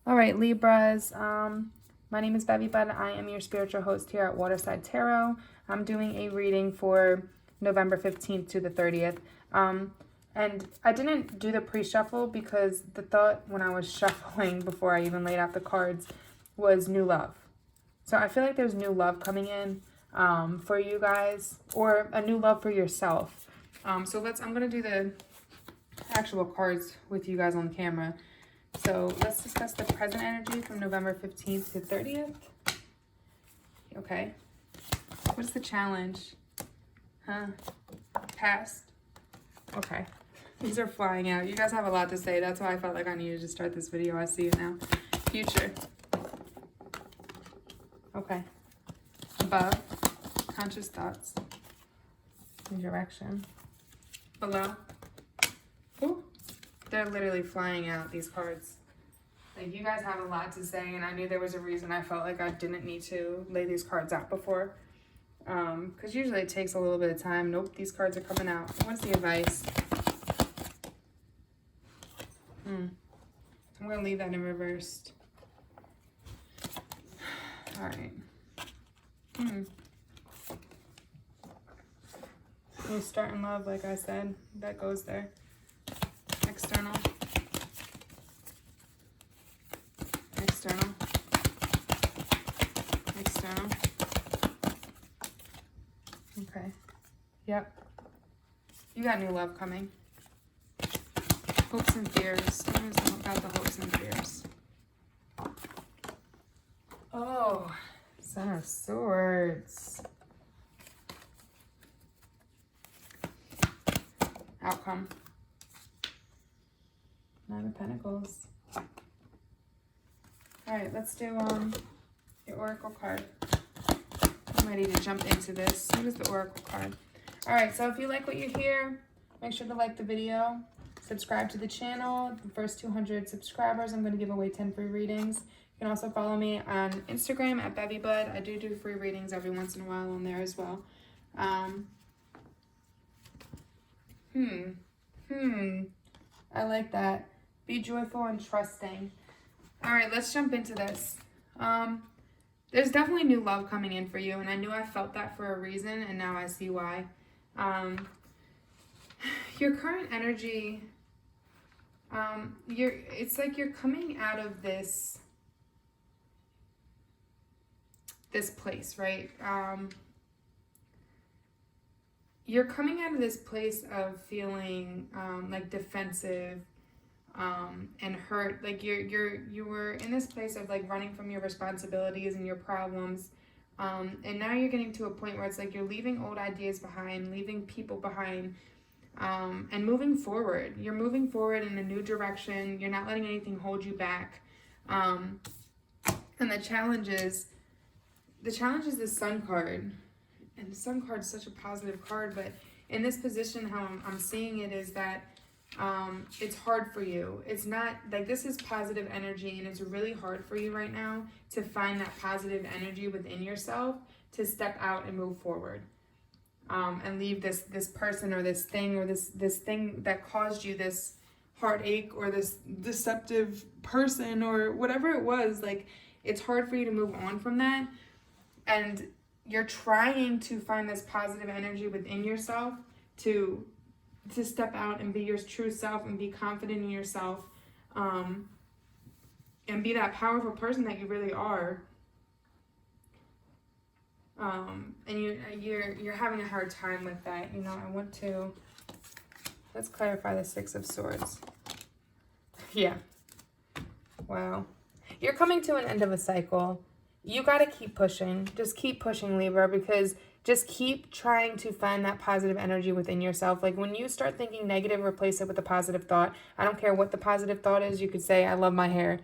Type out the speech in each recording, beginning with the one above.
All right, Libras. My name is bevybud. I am your spiritual host here at Waterside Tarot. I'm doing a reading for November 15th to the 30th. And I didn't do the pre-shuffle because the thought when I was shuffling before I even laid out the cards was new love. So I feel like there's new love coming in for you guys, or a new love for yourself. I'm going to do the actual cards with you guys on camera. So let's discuss the present energy from November 15th to 30th. Okay. What's the challenge? Huh? Past? Okay. These are flying out. You guys have a lot to say. That's why I felt like I needed to start this video. I see it now. Future. Okay. Above. Conscious thoughts. Direction. Below. Ooh. They're literally flying out, these cards. Like, you guys have a lot to say, and I knew there was a reason I felt like I didn't need to lay these cards out before. Because usually it takes a little bit of time. Nope, these cards are coming out. What's the advice? I'm going to leave that in reversed. All right. You start in love, like I said. That goes there. External. External. External. Okay. Yep. You got new love coming. Hopes and fears. Tell me about the hopes and fears. Oh, Son of Swords. Outcome. Nine of Pentacles. All right, let's do the Oracle card. I'm ready to jump into this. What is the Oracle card? All right, so if you like what you hear, make sure to like the video, subscribe to the channel. The first 200 subscribers, I'm going to give away 10 free readings. You can also follow me on Instagram at bevybud. I do free readings every once in a while on there as well. I like that. Be joyful and trusting. All right, let's jump into this. There's definitely new love coming in for you, and I knew I felt that for a reason, and now I see why. Your current energy, it's like you're coming out of this place, right? You're coming out of this place of feeling like defensive and hurt. Like you were in this place of like running from your responsibilities and your problems, and now you're getting to a point where it's like you're leaving old ideas behind, leaving people behind, and moving forward. You're moving forward in a new direction. You're not letting anything hold you back. And the challenge is the Sun card. And the Sun card is such a positive card, but in this position, how I'm seeing it is that it's hard for you. It's not like this is positive energy, and it's really hard for you right now to find that positive energy within yourself to step out and move forward, and leave this person or this thing or this thing that caused you this heartache, or this deceptive person or whatever it was. Like, it's hard for you to move on from that, and you're trying to find this positive energy within yourself to step out and be your true self and be confident in yourself, and be that powerful person that you really are. And you're having a hard time with that. You know, let's clarify the Six of Swords. Yeah. Wow. You're coming to an end of a cycle. You got to keep pushing. Just keep pushing, Libra, because just keep trying to find that positive energy within yourself. Like, when you start thinking negative, replace it with a positive thought. I don't care what the positive thought is. You could say, I love my hair.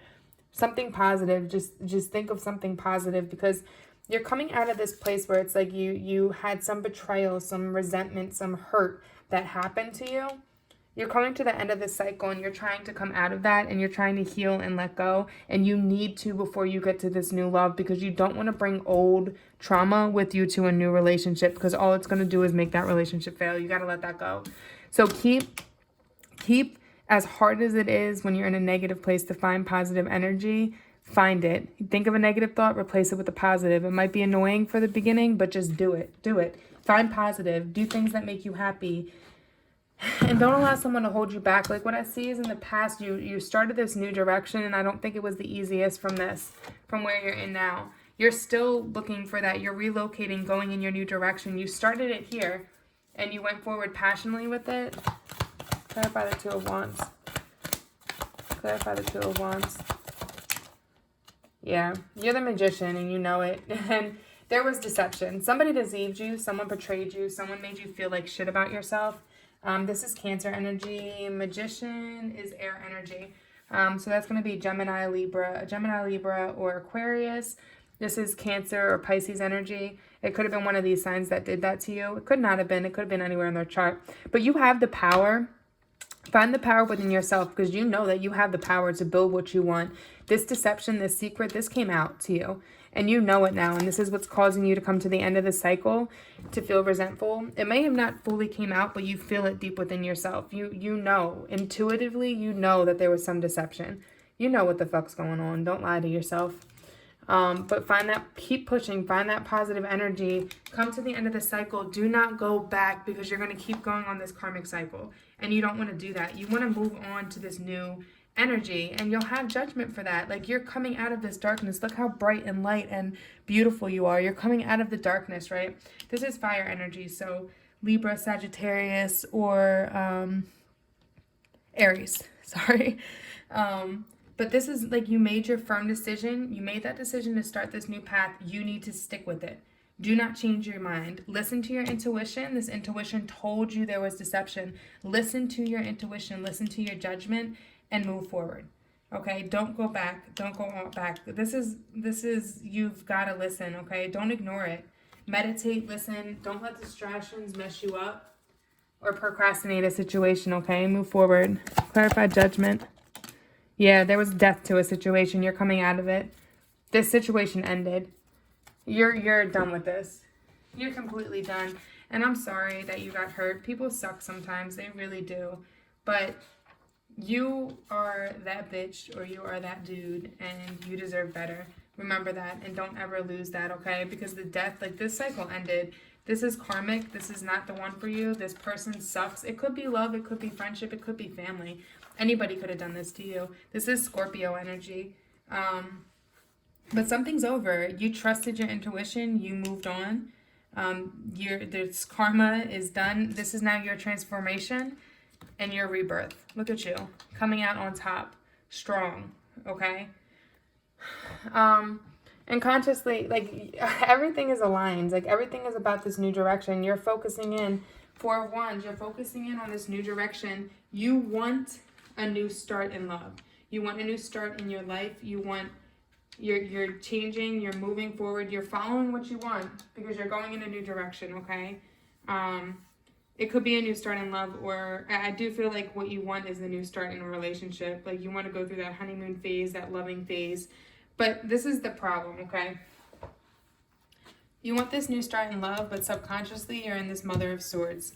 Something positive. Just think of something positive, because you're coming out of this place where it's like you had some betrayal, some resentment, some hurt that happened to you. You're coming to the end of this cycle, and you're trying to come out of that, and you're trying to heal and let go. And you need to before you get to this new love, because you don't want to bring old trauma with you to a new relationship, because all it's going to do is make that relationship fail. You got to let that go. So keep As hard as it is when you're in a negative place to find positive energy, find it. Think of a negative thought, replace it with a positive. It might be annoying for the beginning, but just do it. Do it. Find positive. Do things that make you happy. And don't allow someone to hold you back. Like what I see is in the past, you started this new direction, and I don't think it was the easiest from where you're in now. You're still looking for that. You're relocating, going in your new direction. You started it here, and you went forward passionately with it. Clarify the Two of Wands. Clarify the Two of Wands. Yeah, you're the Magician, and you know it. And there was deception. Somebody deceived you. Someone betrayed you. Someone made you feel like shit about yourself. This is Cancer energy. Magician is air energy. So that's going to be Gemini, Libra, or Aquarius. This is Cancer or Pisces energy. It could have been one of these signs that did that to you. It could not have been. It could have been anywhere in their chart. But you have the power. Find the power within yourself, because you know that you have the power to build what you want. This deception, this secret, this came out to you. And you know it now. And this is what's causing you to come to the end of the cycle, to feel resentful. It may have not fully came out, but you feel it deep within yourself. You know, intuitively, you know that there was some deception. You know what the fuck's going on. Don't lie to yourself. But find that, keep pushing, find that positive energy. Come to the end of the cycle. Do not go back, because you're going to keep going on this karmic cycle. And you don't want to do that. You want to move on to this new energy, and you'll have judgment for that. Like, you're coming out of this darkness. Look how bright and light and beautiful you are. You're coming out of the darkness, right? This is fire energy. So Libra, Sagittarius, or Aries. Sorry. But this is like, you made your firm decision. You made that decision to start this new path. You need to stick with it. Do not change your mind. Listen to your intuition. This intuition told you there was deception. Listen to your intuition. Listen to your judgment and move forward. Okay? Don't go back. Don't go back. This is, you've got to listen, okay? Don't ignore it. Meditate, listen. Don't let distractions mess you up or procrastinate a situation, okay? Move forward. Clarify judgment. Yeah, there was death to a situation. You're coming out of it. This situation ended. You're done with this. You're completely done. And I'm sorry that you got hurt. People suck sometimes. They really do. But you are that bitch, or you are that dude, and you deserve better. Remember that, and don't ever lose that, okay? Because the death, like, this cycle ended. This is karmic. This is not the one for you. This person sucks. It could be love. It could be friendship. It could be family. Anybody could have done this to you. This is Scorpio energy. But something's over. You trusted your intuition. You moved on. This karma is done. This is now your transformation and your rebirth. Look at you. Coming out on top. Strong. Okay? And consciously, like, everything is aligned. Like, everything is about this new direction. You're focusing in. Four of Wands. You're focusing in on this new direction. You want a new start in love. You want a new start in your life. You want, you're changing, you're moving forward, you're following what you want, because you're going in a new direction, okay? It could be a new start in love, or I do feel like what you want is the new start in a relationship. Like, you want to go through that honeymoon phase, that loving phase. But this is the problem, okay? You want this new start in love, but subconsciously you're in this Mother of Swords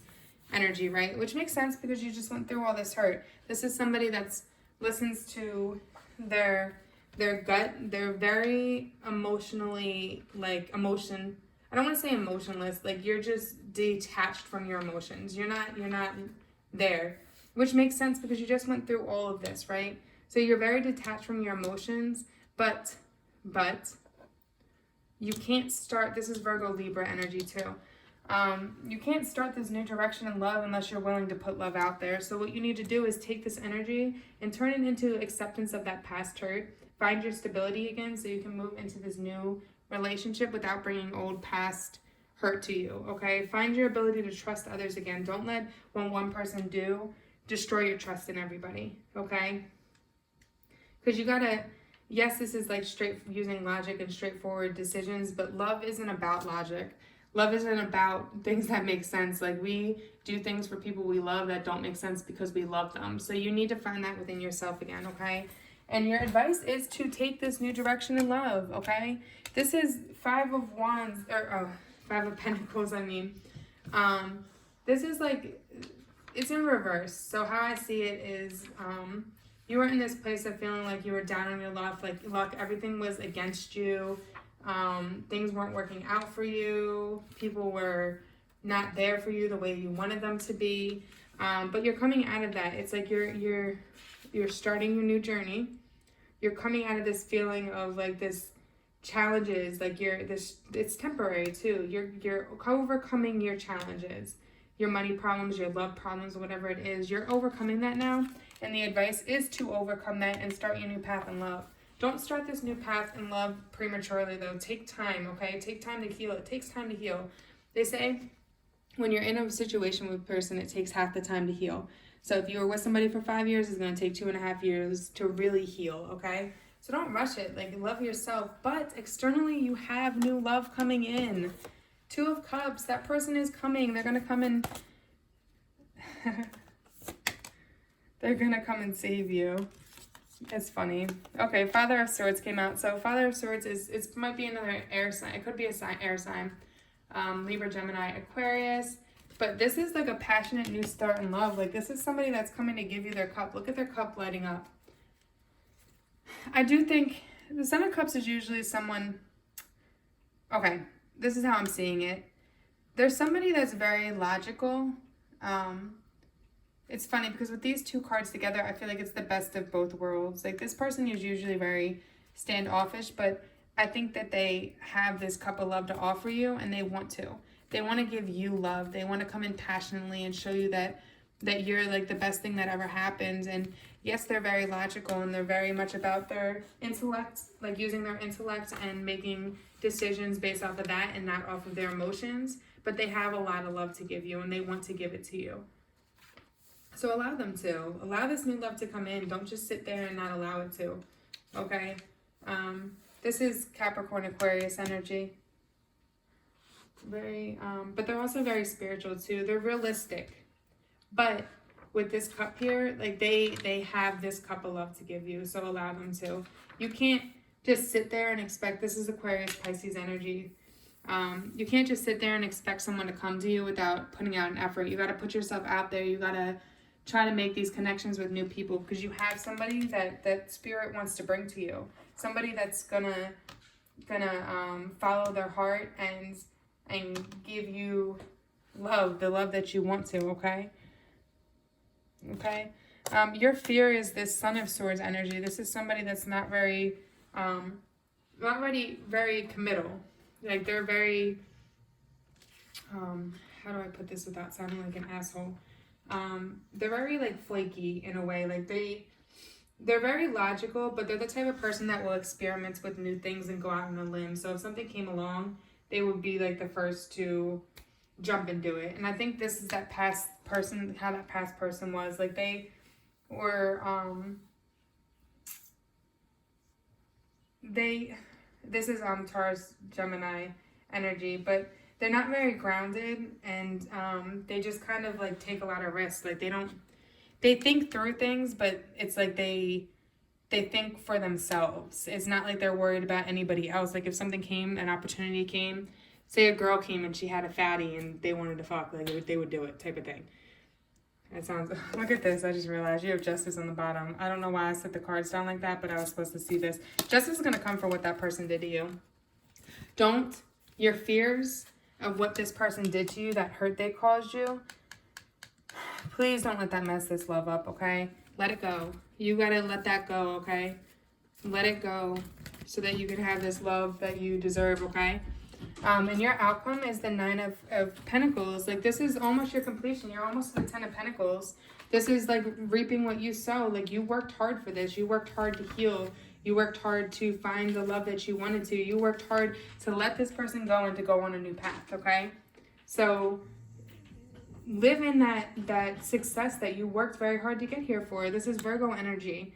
energy, right? Which makes sense, because you just went through all this hurt. This is somebody that's listens to their gut. They're very emotionally, like, I don't want to say emotionless. Like, you're just detached from your emotions. You're not there, which makes sense, because you just went through all of this, right? So you're very detached from your emotions, but you can't start. This is Virgo, Libra energy too. You can't start this new direction in love unless you're willing to put love out there. So what you need to do is take this energy and turn it into acceptance of that past hurt. Find your stability again, so you can move into this new relationship without bringing old past hurt to you, okay? Find your ability to trust others again. Don't let what one person do destroy your trust in everybody, okay? Because you gotta, yes, this is like using logic and straightforward decisions, but love isn't about logic. Love isn't about things that make sense. Like, we do things for people we love that don't make sense because we love them. So you need to find that within yourself again, okay? And your advice is to take this new direction in love, okay? This is Five of Wands, or Five of Pentacles, I mean. This is like, it's in reverse. So how I see it is, you were in this place of feeling like you were down on your luck, everything was against you. Things weren't working out for you. People were not there for you the way you wanted them to be. But you're coming out of that. It's like you're starting your new journey. You're coming out of this feeling of like this challenges, like it's temporary too. You're overcoming your challenges, your money problems, your love problems, whatever it is. You're overcoming that now. And the advice is to overcome that and start your new path in love. Don't start this new path in love prematurely though. Take time, okay? Take time to heal. It takes time to heal. They say when you're in a situation with a person, it takes half the time to heal. So if you were with somebody for 5 years, it's going to take 2.5 years to really heal, okay? So don't rush it. Like, love yourself. But externally, you have new love coming in. 2 of Cups. That person is coming. They're going to come and... they're going to come and save you. It's funny. Okay, Father of Swords came out. So Father of Swords it might be another air sign. It could be air sign. Libra, Gemini, Aquarius. But this is like a passionate new start in love. Like, this is somebody that's coming to give you their cup. Look at their cup lighting up. I do think the Son of Cups is usually someone... Okay, this is how I'm seeing it. There's somebody that's very logical. It's funny because with these 2 cards together, I feel like it's the best of both worlds. Like, this person is usually very standoffish, but I think that they have this cup of love to offer you, and they want to. They want to give you love. They want to come in passionately and show you that you're like the best thing that ever happened. And yes, they're very logical and they're very much about their intellect, like using their intellect and making decisions based off of that and not off of their emotions. But they have a lot of love to give you and they want to give it to you. So allow them to. Allow this new love to come in. Don't just sit there and not allow it to. Okay? This is Capricorn, Aquarius energy. Very, but they're also very spiritual too. They're realistic. But with this cup here, like they have this cup of love to give you. So allow them to. You can't just sit there and expect, this is Aquarius, Pisces energy. You can't just sit there and expect someone to come to you without putting out an effort. You got to put yourself out there. You got to try to make these connections with new people because you have somebody that spirit wants to bring to you. Somebody that's gonna follow their heart and give you love, the love that you want to, okay? Okay? Your fear is this Son of Swords energy. This is somebody that's not very committal. Like, they're very, how do I put this without sounding like an asshole? They're very, like, flaky in a way. Like, they're very logical, but they're the type of person that will experiment with new things and go out on a limb. So if something came along, they would be like the first to jump and do it. And I think this is that past person, how that past person was. Like, they were, this is Taurus, Gemini energy, but they're not very grounded, and they just kind of like take a lot of risks. Like, they think through things, but it's like they think for themselves. It's not like they're worried about anybody else. Like, if something came, an opportunity came, say a girl came and she had a fatty and they wanted to fuck, like, they would do it, type of thing. It sounds, look at this, I just realized you have Justice on the bottom. I don't know why I set the cards down like that, but I was supposed to see this. Justice is going to come for what that person did to you. Your fears of what this person did to you, that hurt they caused you, please don't let that mess this love up, okay? Let it go. You got to let that go, okay? Let it go so that you can have this love that you deserve, okay? And your outcome is the 9 of Pentacles. Like, this is almost your completion. You're almost the 10 of Pentacles. This is like reaping what you sow. Like, you worked hard for this. You worked hard to heal. You worked hard to find the love that you wanted to. You worked hard to let this person go and to go on a new path, okay? So live in that success that you worked very hard to get here for. This is Virgo energy.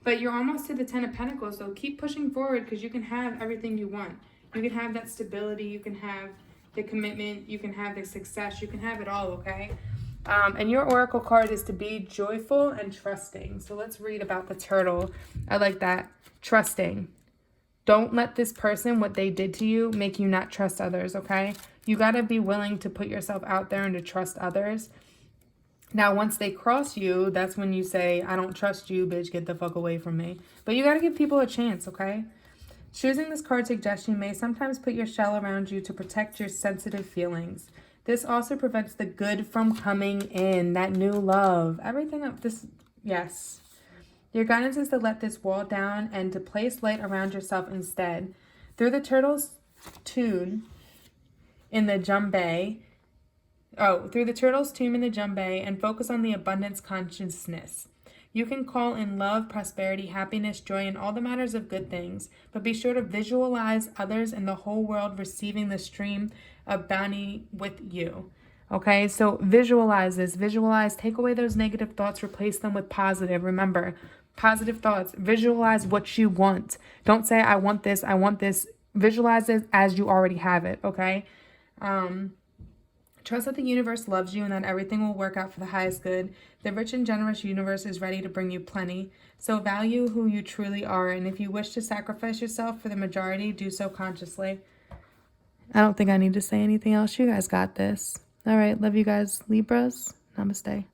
But you're almost to the 10 of Pentacles, so keep pushing forward because you can have everything you want. You can have that stability. You can have the commitment. You can have the success. You can have it all, okay? And your oracle card is to be joyful and trusting. So let's read about the turtle. I like that. Trusting. Don't let this person, what they did to you, make you not trust others, okay? You got to be willing to put yourself out there and to trust others. Now, once they cross you, that's when you say, I don't trust you, bitch, get the fuck away from me. But you got to give people a chance, okay? Choosing this card suggests you may sometimes put your shell around you to protect your sensitive feelings. This also prevents the good from coming in, that new love. Everything up this, yes. Your guidance is to let this wall down and to place light around yourself instead. Through the turtle's tune in the djembe, through the turtle's tomb in the djembe and focus on the abundance consciousness. You can call in love, prosperity, happiness, joy, and all the matters of good things, but be sure to visualize others and the whole world receiving the stream of bounty with you. Okay, so visualize this. Visualize, take away those negative thoughts, replace them with positive. Remember, positive thoughts. Visualize what you want. Don't say, I want this, I want this. Visualize it as you already have it, okay? Trust that the universe loves you and that everything will work out for the highest good. The rich and generous universe is ready to bring you plenty. So value who you truly are. And if you wish to sacrifice yourself for the majority, do so consciously. I don't think I need to say anything else. You guys got this. All right. Love you guys, Libras. Namaste.